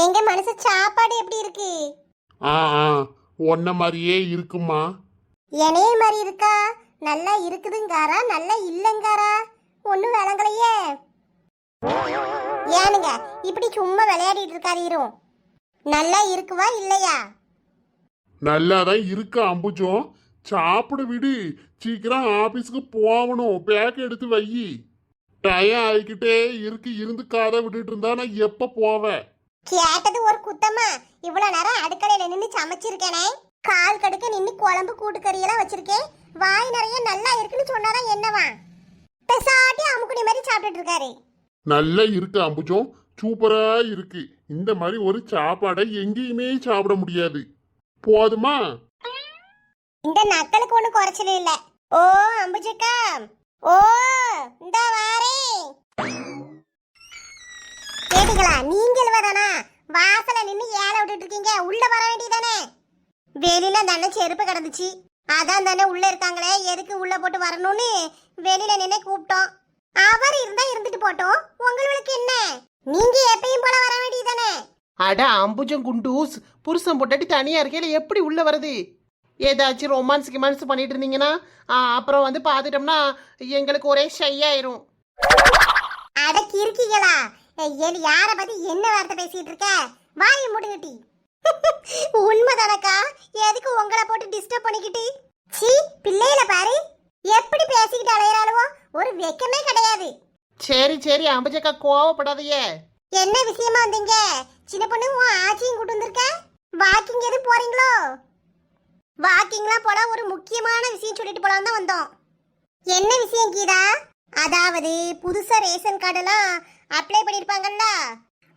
எங்க மனசு சாப்பாடு எப்படி இருக்கு? ஆ ஆ ஒன்ன மாதிரியே இருக்குமா? என்னைய மாதிரி இருக்கா? நல்லா இருக்குதுங்காரா நல்லா இல்லங்காரா? ஒன்னும் விளங்கலையே. ஏனுங்க இப்படி சும்மா விளையாடிட்டு இருக்காதீரும். நல்லா இருக்குவா இல்லையா? நல்லாதான் இருக்கு அம்புஜம். சாப்பிட விடு. சீக்கிரம் ஆபீஸ்க்கு போகணும். பேக் எடுத்து வை. டயம் ஆகிக்கிட்டே இருக்கு. இருந்து கதை விட்டுட்டு இருந்தா நான் எப்ப போவேன்? கேட்டது ஒரு குத்தமா? இவ்வளவு நேரம் அடுக்கலையில நின்று சமைச்சிருக்கேனே. கால் கடுக்க நின்று குழம்பு கூட்டுக்கறியெல்லாம் வச்சிருக்கேன். வாய் நிறைய நல்லா இருக்குன்னு சொன்னாதான் என்னவா? பெசாட்டி அமுக்குடி மாதிரி சாப்பிட்டுட்டு இருக்காரு. நல்லா இருக்கு அம்புஜம். சூப்பரா இருக்கு. இந்த மாதிரி ஒரு சாப்பாடை எங்கேயுமே சாப்பிட முடியாது. போதுமா? இந்த நக்கலுக்கு ஒண்ணு குறைச்சல இல்ல. ஓ அம்புஜக்கா, ஓ இந்த வாரே. கேட்டீங்களா? நீங்கள் வரானா? வாசல நின்னு ஏல விட்டுட்டு இருக்கீங்க. உள்ள வர வேண்டியதானே? வெளியில தானே செருப்பு கிடந்துச்சு. அதான் தானே உள்ள இருக்காங்களே, எதுக்கு உள்ள போட்டு வரணும்னு வெளியில நின்று கூப்பிட்டோம். அவர் இருந்தா இருந்துட்டு போட்டோம். உங்களுக்கு என்ன? நீங்க எப்பயும் போல வர வேண்டியதானே? அட அம்புஜம் குண்டூஸ், புருஷன் பொட்டாட்டி தனியா இருக்கையில எப்படி உள்ள வருது? ஏதாச்சும் ரொமான்ஸ் கிமான்ஸ் பண்ணிட்டு இருந்தீங்கன்னா அப்புறம் வந்து பார்த்துட்டோம்னா எங்களுக்கு ஒரே ஷை ஆயிரும். அடக்கி இருக்கீங்களா? யார பத்தி என்ன வார்த்தை பேசிட்டு இருக்க? வாயை மூடுங்கட்டி. உண்மைதானக்கா? எதுக்கு உங்களை போட்டு டிஸ்டர்ப் பண்ணிக்கிட்டு? சீ, பிள்ளையில பாரு எப்படி பேசிக்கிட்டு அலையறாளுவோ. ஒரு வெக்கமே கிடையாது. சரி சரி அம்புஜக்கா, கோவப்படாதையே. என்ன விஷயமா வந்தீங்க? சின்ன பொண்ணு உன் ஆச்சியும் கூட்டு வந்திருக்க. வாக்கிங் எதுவும் போறீங்களோ? வாக்கிங்லாம் போல ஒரு முக்கியமான விஷயம் சொல்லிட்டு போலாம் தான் வந்தோம். என்ன விஷயம் கீதா? அதாவது புதுசா ரேஷன் கார்டெல்லாம் அப்ளை பண்ணிருப்பாங்கல்ல,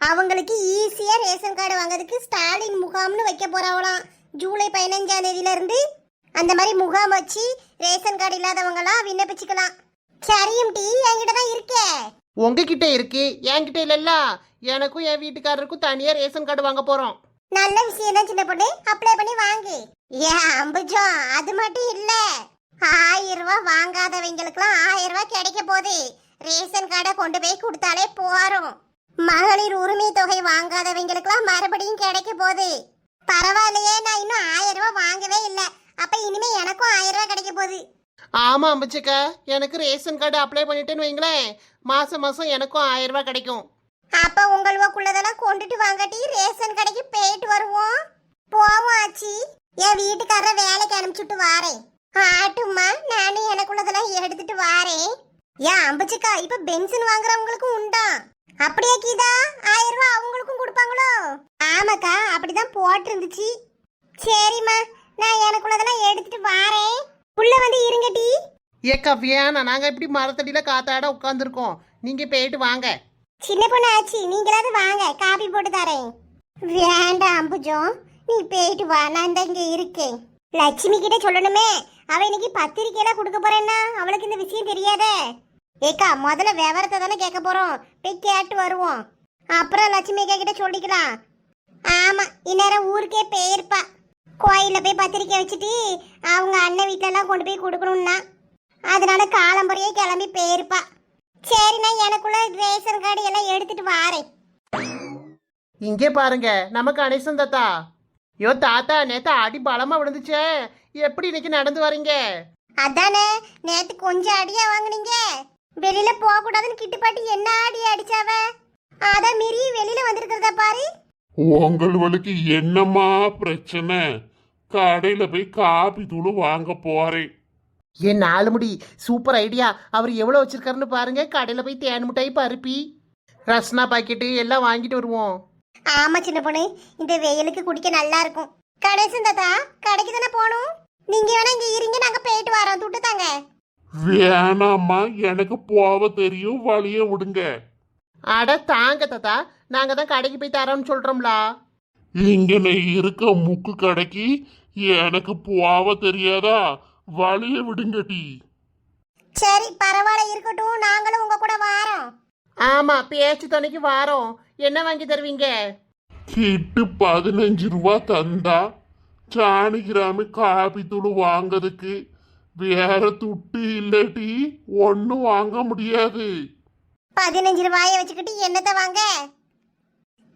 அவங்களுக்கு ஈஸியா ரேஷன் கார்டு வாங்குறதுக்கு ஸ்டாலின் முகாம்னு வைக்க போறாங்களாம். ஜூலை 15ஆம் தேதியில இருந்து அந்த மாதிரி முகாம் வச்சு ரேஷன் கார்டு இல்லாதவங்கலாம் விண்ணப்பிச்சுக்கலாம். சரியும் டி, என்கிட்ட தான் இருக்கே. உங்ககிட்ட இருக்கு, என்கிட்ட இல்லல்ல. எனக்கும் என் வீட்டுக்காரருக்கும் தனியா ரேஷன் கார்டு வாங்க போறோம். நல்ல விஷயம் தான் சின்ன பொண்ணு, அப்ளை பண்ணி வாங்கு. ஏன் அம்புஜம், அது மட்டும் இல்ல, 1000 ரூபாய் வாங்காதவங்களுக்குலாம் 1000 ரூபாய் கிடைக்க போகுது. ரேஷன் கார்டை கொண்டு போய் கொடுத்தாலே போறோம். மகளிர் உரிமை தொகை வாங்காதவங்களுக்குலாம் மறுபடியும் கிடைக்க போகுது. பரவாயில்லையே, நான் இன்னும் 1000 ரூபாய் வாங்கவே இல்லை. அப்ப இனிமே எனக்கும் 1000 ரூபாய் கிடைக்க போகுது. ஆமா அம்புஜக்கா, எனக்கு ரேஷன் கார்டு அப்ளை பண்ணிட்டேன்னு வைங்களேன், மாசம் மாசம் எனக்கும் 1000 ரூபாய் கிடைக்கும். அப்ப உங்களுக்குள்ளதெல்லாம் கொண்டுட்டு வாங்கட்டி ரேஷன் கடைக்கு போயிட்டு வருவோம். போவோம் ஆச்சி. என் வீட்டுக்காரரை வேலைக்கு அனுப்பிச்சுட்டு வாரேன். ஆட்டுமா, நானும் எனக்குள்ளதெல்லாம் எடுத்துட்டு வாரேன். ஏன் அம்புச்சிக்கா, இப்ப பென்சின் வாங்குறவங்களுக்கும் உண்டா? அப்படியே கீதா, 1000 ரூபாய் அவங்களுக்கும் கொடுப்பாங்களோ? ஆமாக்கா, அப்படிதான் போட்டு இருந்துச்சு. சரிம்மா, நான் எனக்குள்ளதெல்லாம் எடுத்துட்டு வாரேன். உள்ள வந்து இருங்கட்டி. ஏக்கா வேணாம், நாங்க இப்படி மரத்தடியில காத்தாட உட்காந்துருக்கோம், நீங்க போயிட்டு வாங்க. சின்ன பொண்ணு ஆச்சி, நீங்களாவது வாங்க, காபி போட்டு தரேன். வேண்டாம் அம்புஜம், நீ போயிட்டு வா, நான் தான் இங்க இருக்கேன். லட்சுமி கிட்ட சொல்லணுமே, அவ இன்னைக்கு பத்திரிக்கையெல்லாம் கொடுக்க போறேன்னா, அவளுக்கு இந்த விஷயம் தெரியாதே. ஏக்கா, முதல்ல விவரத்தை தானே கேட்க போறோம், போய் கேட்டு வருவோம். அப்புறம் லட்சுமி அக்கா கிட்ட சொல்லிக்கலாம். ஆமா, இந்நேரம் ஊருக்கே போயிருப்பா. கோயில போய் பத்திரிக்கை வச்சுட்டு அவங்க அண்ணன் வீட்டுல எல்லாம் கொண்டு போய் கொடுக்கணும்னா, அதனால காலம்பறையே கிளம்பி போயிருப்பா. சரி, நான் எனக்குள்ள ரேஷன் கார்டு எல்லாம் எடுத்துட்டு வாரேன். இங்கே பாருங்க, நமக்கு கணேசன் தாத்தா. யோ தாத்தா, நேத்து அடி பலமா விழுந்துச்சே, எப்படி இன்னைக்கு நடந்து வரீங்க? அதானே, நேத்து கொஞ்சம் அடியா வாங்குனீங்க. வெளியில போக கூடாதுன்னு கிட்டுப்பாட்டி என்ன அடி அடிச்சாவ. அதான் மீறி வெளியில வந்திருக்கிறதா பாரு. உங்களுக்கு என்னம்மா பிரச்சனை? கடையில போய் காபி தூள் வாங்க போறேன். ஏன் 4 முடி, சூப்பர் ஐடியா. அவர் எவ்வளோ வச்சிருக்காருன்னு பாருங்க. கடையில் போய் தேன் மிட்டாய், பருப்பி, ரஸ்னா பாக்கெட்டு எல்லாம் வாங்கிட்டு வருவோம். ஆமா சின்ன பொண்ணு, இந்த வெயிலுக்கு குடிக்க நல்லா இருக்கும். கணேசன் தாத்தா, கடைக்கு தானே போகணும். நீங்க வேணா இங்க இருங்க, நாங்க போயிட்டு வரோம். துட்டு தாங்க. வேணாம்மா, எனக்கு போக தெரியும், வழிய விடுங்க. அட தாங்க தாத்தா, நாங்க தான் கடைக்கு போய் தரோம்னு சொல்றோம்ல. இங்க இருக்க முக்கு கடைக்கு எனக்கு போக தெரியாதா? வழிய விடுங்கடி. சரி, பரவாயில்ல, இருக்கட்டும், நாங்களும் உங்க கூட வாரோம். ஆமா, பேச்சு துணைக்கு வாரோம். என்ன வாங்கி தருவீங்க? கிட்டு 15 ரூபா தந்தா சாணிகிராமி காபி தூள் வாங்கிறதுக்கு. வேற துட்டு இல்லட்டி ஒன்னும் வாங்க முடியாது. 15 ரூபாயை வச்சுக்கிட்டு என்னத்தை வாங்க?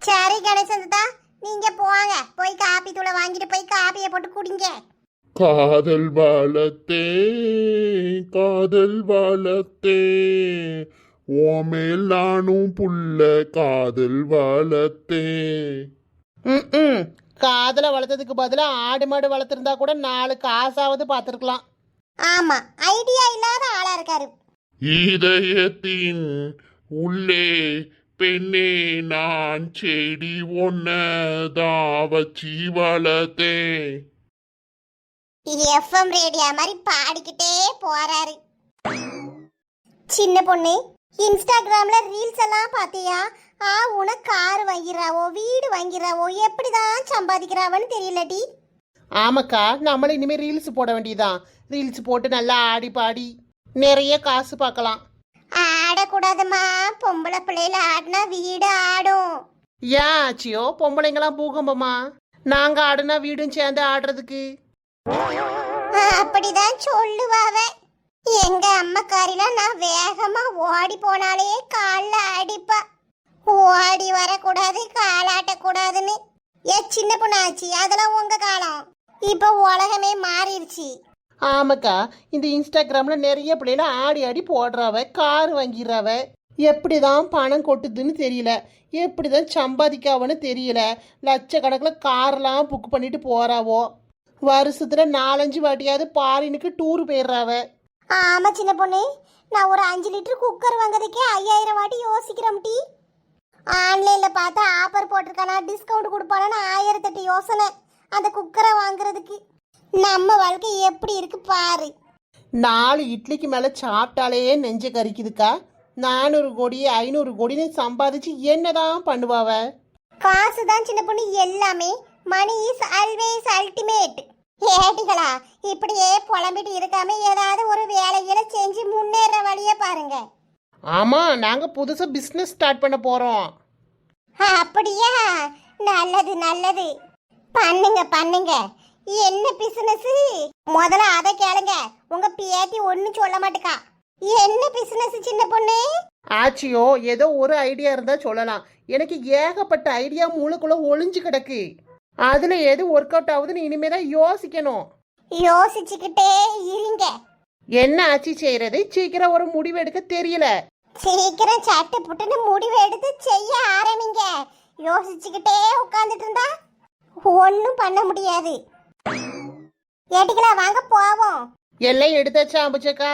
சரி கணேசந்தா, நீங்க போங்க, போய் காப்பி தூளை வாங்கிட்டு போய் காப்பியை போட்டு குடிங்க. காதல் வளத்தே காதல் வளத்தே ஓமேல் நானும் புள்ள காதல் வளத்தே. ம் காதலை வளர்த்ததுக்கு பதிலாக ஆடு மாடு வளர்த்துருந்தா கூட 4 காசாவது பார்த்துருக்கலாம். ஆமா, ஐடியா இல்லாத ஆளா இருக்காரு. இதயத்தின் உள்ளே பெண்ணே நான் செடி ஒன்னதான் வச்சி வளர்த்தேன். எஃப்எம் ரேடியோ மாதிரி பாடிக்கிட்டே போறாரு. சின்ன பொண்ணு, இன்ஸ்டாகிராம்ல ரீல்ஸ் எல்லாம் பாத்தியா? உனக்கு கார் வாங்கிறாவோ, வீடு வாங்கிறாவோ, எப்படிதான் சம்பாதிக்கிறாவன்னு தெரியலடி. ஆமாக்கா, நம்மளும் இனிமேல் ரீல்ஸ் போட வேண்டியதான். ரீல்ஸ் போட்டு நல்லா ஆடி பாடி நிறைய காசு பார்க்கலாம். ஆடக்கூடாதுமா, பொம்பளை பிள்ளையில ஆடினா வீடு ஆடும். ஏன் ஆச்சியோ, பொம்பளைங்களாம் பூகம்பமா? நாங்கள் ஆடுனா வீடும் சேர்ந்து ஆடுறதுக்கு. அப்படிதான் சொல்லுவாவ. எங்க அம்மாக்காரில நான் வேகமா ஓடி போனாலே கால்ல அடிப்பா. ஓடி வரக்கூடாது, காலாட்டக்கூடாதுன்னு. சின்ன பொண்ணாச்சு, அதெல்லாம் உங்க காலம். இப்ப உலகமே மாறிடுச்சு. ஆமாக்கா, இந்த இன்ஸ்டாகிராமில் நிறைய பிள்ளைல ஆடி ஆடி போடுறாவ, கார் வாங்கிடுறாவ. எப்படி தான் பணம் கொட்டுதுன்னு தெரியல, எப்படி தான் சம்பாதிக்காவன்னு தெரியல. லட்சக்கணக்கில் கார்லாம் புக் பண்ணிட்டு போறாவோ. வருஷத்தில் 4-5 வாட்டியாவது பாரினுக்கு டூர் போயிடுறாவ. ஆமா சின்ன பொண்ணு, நான் ஒரு 5 லிட்டர் குக்கர் வாங்குறதுக்கே 5000 வாட்டி யோசிக்கிறோம் டி. ஆன்லைன்ல பார்த்தா ஆஃபர் போட்டிருக்கானா, டிஸ்கவுண்ட் கொடுப்பானா, 1008 யோசனை அந்த குக்கரை வாங்குறதுக்கு. நம்ம வாழ்க்கை எப்படி இருக்கு பாரு. 4 இட்லிக்கு மேலே சாப்பிட்டாலே நெஞ்ச கறிக்குதுக்கா. 400 கோடி 500 கோடின்னு சம்பாதிச்சு என்னதான் பண்ணுவாவ? காசு தான் சின்ன பொண்ணு எல்லாமே. Money is always ultimate. ஏடிகளா, இப்படியே புலம்பிட்டு இருக்காம ஏதாவது ஒரு வேலைகளை செஞ்சு முன்னேற வழிய பாருங்க. ஆமாம், நாங்கள் புதுசாக பிஸ்னஸ் ஸ்டார்ட் பண்ண போகிறோம். அப்படியா? நல்லது நல்லது, பண்ணுங்க பண்ணுங்க. என்ன பிசினஸ்? முதல்ல அதை கேளுங்க, உங்க பேத்தி ஒன்னும் சொல்ல மாட்டுக்கா. என்ன பிசினஸ் சின்ன பொண்ணு? ஆச்சியோ, ஏதோ ஒரு ஐடியா இருந்தால் சொல்லலாம். எனக்கு ஏகப்பட்ட ஐடியா மூளைக்குள்ள ஒளிஞ்சு கிடக்கு. அதில் எது ஒர்க் அவுட் ஆகுதுன்னு இனிமே தான் யோசிக்கணும். யோசிச்சுக்கிட்டே இருங்க. என்ன ஆச்சி செய்யறது? சீக்கிரம் ஒரு முடிவு எடுக்க தெரியல. சீக்கிரம் சட்டு புட்டுன்னு முடிவு எடுத்து செய்ய ஆரம்பிங்க. யோசிச்சுக்கிட்டே உட்கார்ந்துட்டு இருந்தா ஒன்னும் பண்ண முடியாது. ஏட்டிகளா, வாங்க போவோம். எல்லாம் எடுத்தாச்சா அம்புச்சக்கா?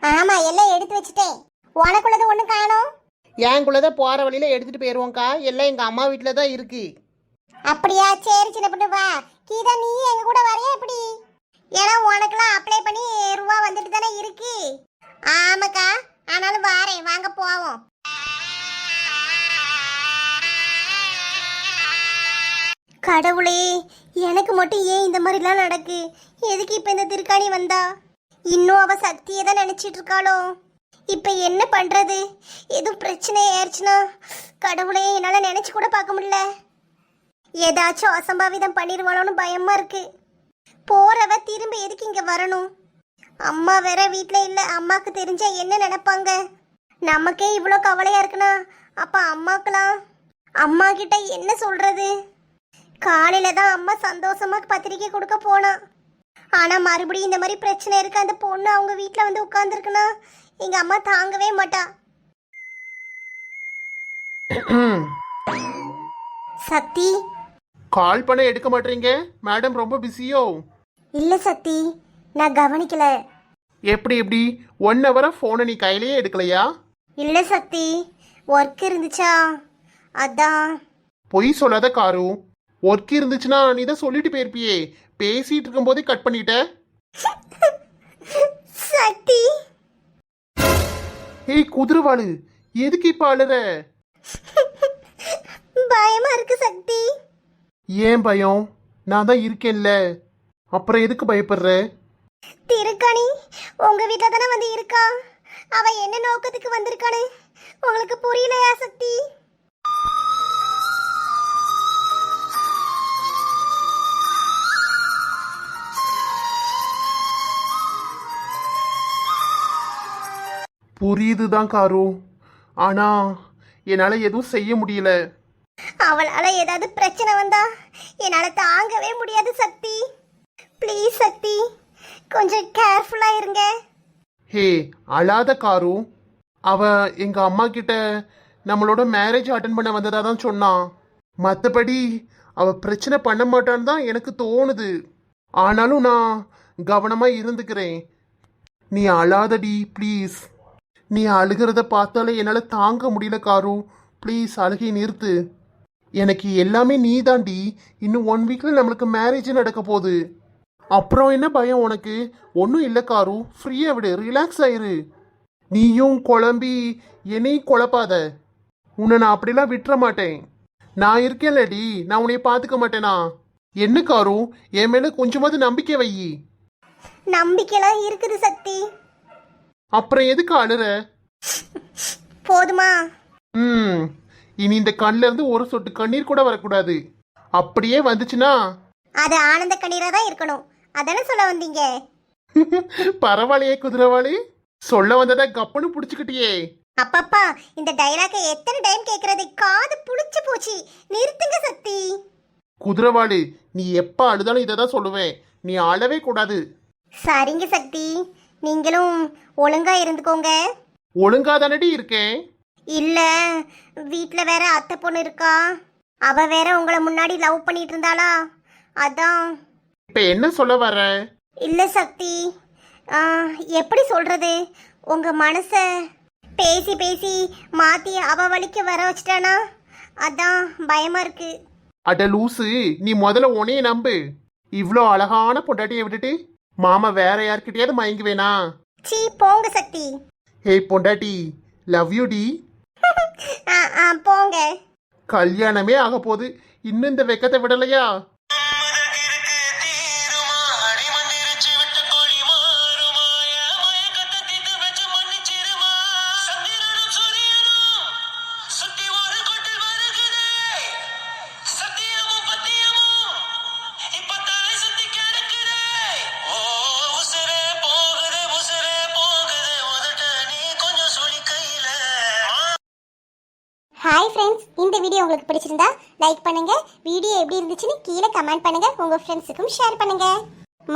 ஆமா, எல்லாம் எடுத்து வச்சுட்டேன். உனக்குள்ளது ஒண்ணு காணோம். ஏங்குள்ளதான் போற வழியில எடுத்துட்டு போயிருவோம்க்கா. எல்லாம் எங்க அம்மா வீட்டுல தான் இருக்கு. அப்படியா? சரி சின்ன பொண்ணு, வா. கீதா, நீ எங்க கூட வரையா எப்படி? ஏன்னா உனக்கெல்லாம் அப்ளை பண்ணி ரூபா வந்துட்டு தானே இருக்கு. ஆமாக்கா, ஆனாலும் வாரேன், வாங்க போவோம். கடவுளே, எனக்கு மட்டும் ஏன் இந்த மாதிரிலாம் நடக்கு? எதுக்கு இப்ப இந்த திருக்காணி வந்தா? இன்னும் அவ சக்தியை தான் நினைச்சிட்டு இருக்காளோ? இப்ப என்ன பண்றது? எதுவும் பிரச்சனை ஆயிடுச்சுன்னா கடவுளே, என்னால நினைச்சு கூட பார்க்க முடியல. ஏதாச்சும் அசம்பாவிதம் பண்ணிடுவாளோன்னு பயமா இருக்கு. போறவ திரும்ப எதுக்கு இங்க வரணும்? அம்மா வேற வீட்டுல இல்ல. அம்மாக்கு தெரிஞ்சா என்ன நினைப்பாங்க? நமக்கே இவ்வளோ கவலையா இருக்குன்னா அப்ப அம்மாக்கெல்லாம் அம்மா கிட்ட என்ன சொல்றது? காலையில தான் அம்மா சந்தோஷமா பத்திரிக்கை கொடுக்க போனா. ஆனா மறுபடியும் இந்த மாதிரி பிரச்சனை இருக்கு. அந்த பொண்ணு அவங்க வீட்டுல வந்து உட்கார்ந்துருக்குன்னா எங்க அம்மா தாங்கவே மாட்டா. சக்தி, கால் பண்ண எடுக்க மாட்டீங்க மேடம்? ரொம்ப பிஸியோ? இல்ல சக்தி, நான் கவனிக்கல. எப்படி 1 ஹவரா போனை நீ கையிலேயே எடுக்கலையா? இல்ல சக்தி, ஒர்க் இருந்துச்சா, அதான். பொய் சொல்லாத காரு. ஒர்க் இருந்துச்சுன்னா நீ தான் சொல்லிட்டு போயிருப்பியே. பேசிட்டு இருக்கும் போதே கட் பண்ணிட்ட. சக்தி, ஏய் குதிரவாளு, எதுக்கு இப்ப அழுற? பயமா இருக்கு சக்தி. ஏன் பயம்? நான் தான் இருக்கேன்ல, அப்புறம் எதுக்கு பயப்படுற? திருக்கணி உங்க வீட்டுல தானே வந்து இருக்கா. அவ என்ன நோக்கத்துக்கு வந்திருக்கானு உங்களுக்கு புரியலையா சக்தி? புரியுதுதான் காரு, ஆனா என்னால எதுவும் செய்ய முடியல. அவளால ஏதாவது பிரச்சனை வந்தா என்னால தாங்கவே முடியாது சக்தி. ப்ளீஸ் சக்தி, கொஞ்சம் கேர்ஃபுல்லா இருங்க. ஹே, அழாத காரு. அவ எங்க அம்மா கிட்ட நம்மளோட மேரேஜ் அட்டன் பண்ண வந்ததா தான் சொன்னான். மற்றபடி அவ பிரச்சனை பண்ண மாட்டான்னு தான் எனக்கு தோணுது. ஆனாலும் நான் கவனமா இருந்துக்கிறேன். நீ அழாதடி ப்ளீஸ். நீ அழுகிறத பார்த்தாலே என்னால் தாங்க முடியல காரு. ப்ளீஸ் அழுகை நிறுத்து. எனக்கு எல்லாமே நீ தாண்டி. இன்னும் 1 வீக்ல நம்மளுக்கு மேரேஜ் நடக்க போகுது. அப்புறம் என்ன பயம் உனக்கு? ஒன்றும் இல்லை காரு, ஃப்ரீயாக விடு, ரிலாக்ஸ் ஆயிரு. நீயும் குழம்பி என்னையும் குழப்பாத. உன்னை நான் அப்படிலாம் விட்டுற மாட்டேன். நான் இருக்கேன்லடி, நான் உன்னைய பார்த்துக்க மாட்டேனா? என்ன காரு, என் மேலே கொஞ்சமாவது நம்பிக்கை வை. நம்பிக்கைலாம் இருக்குது சக்தி. அப்புறம் எதுக்கு அழுற? போதுமா? இனி இந்த கண்ணில் இருந்து ஒரு சொட்டு கண்ணீர் கூட வரக்கூடாது. அப்படியே வந்துச்சுன்னா அது ஆனந்த கண்ணீரா தான் இருக்கணும். அதானே சொல்ல வந்தீங்க? பரவாயில்லையே குதிரவாளி, சொல்ல வந்ததை கப்புன்னு புடிச்சுக்கிட்டியே. அப்பப்பா, இந்த டைலாக்கை எத்தனை டைம் கேட்கறது, காது புளிச்சு போச்சு. நிறுத்துங்க சக்தி. குதிரவாளி, நீ எப்ப அழுதாலும் இதை தான் சொல்லுவேன். நீ அழவே கூடாது. சரிங்க சக்தி, நீங்களும் ஒழுங்கா இருந்துக்கோங்க. ஒழுங்கா தானடி இருக்கேன். இல்ல, வீட்ல வேற அத்தை பொண்ணு இருக்கா. அவ வேற உங்களை முன்னாடி லவ் பண்ணிட்டு இருந்தாளா, அதான். இப்ப என்ன சொல்ல வர? இல்ல சக்தி, எப்படி சொல்றது, உங்க மனச பேசி பேசி மாத்தி அவ வழிக்கு வர வச்சிட்டானா, அதான் பயமா இருக்கு. அட லூசு, நீ முதல்ல உன்னைய நம்பு. இவ்வளோ அழகான பொண்டாட்டியை விட்டுட்டு மாமா வேற யார்கிட்டயாவது மயங்குவேனா? சீ போங்க சக்தி. ஹே பொண்டாட்டி, லவ் யூ டி. போங்க. கல்யாணமே ஆக போகுது, இன்னும் இந்த வெக்கத்தை விடலையா? ஹாய் ஃப்ரெண்ட்ஸ், இந்த வீடியோ உங்களுக்கு பிடிச்சிருந்தா லைக் பண்ணுங்க. வீடியோ எப்படி இருந்துச்சுன்னு கீழே கமெண்ட் பண்ணுங்க. உங்க ஃப்ரெண்ட்ஸுக்கும் ஷேர் பண்ணுங்க.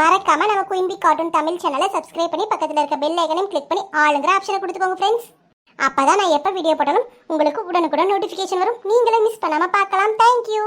மறக்காம நம்ம குயின்பி கார்ட்டூன் தமிழ் சேனலை சப்ஸ்கிரைப் பண்ணி பக்கத்தில் இருக்க பெல் ஐக்கனையும் கிளிக் பண்ணி ஆளுங்கிற ஆப்ஷனை கொடுத்துக்கோங்க ஃப்ரெண்ட்ஸ். அப்பதான் நான் எப்போ வீடியோ போட்டாலும் உங்களுக்கு உடனுக்குடன் நோட்டிஃபிகேஷன் வரும். நீங்களும் மிஸ் பண்ணாம பார்க்கலாம். தேங்க்யூ.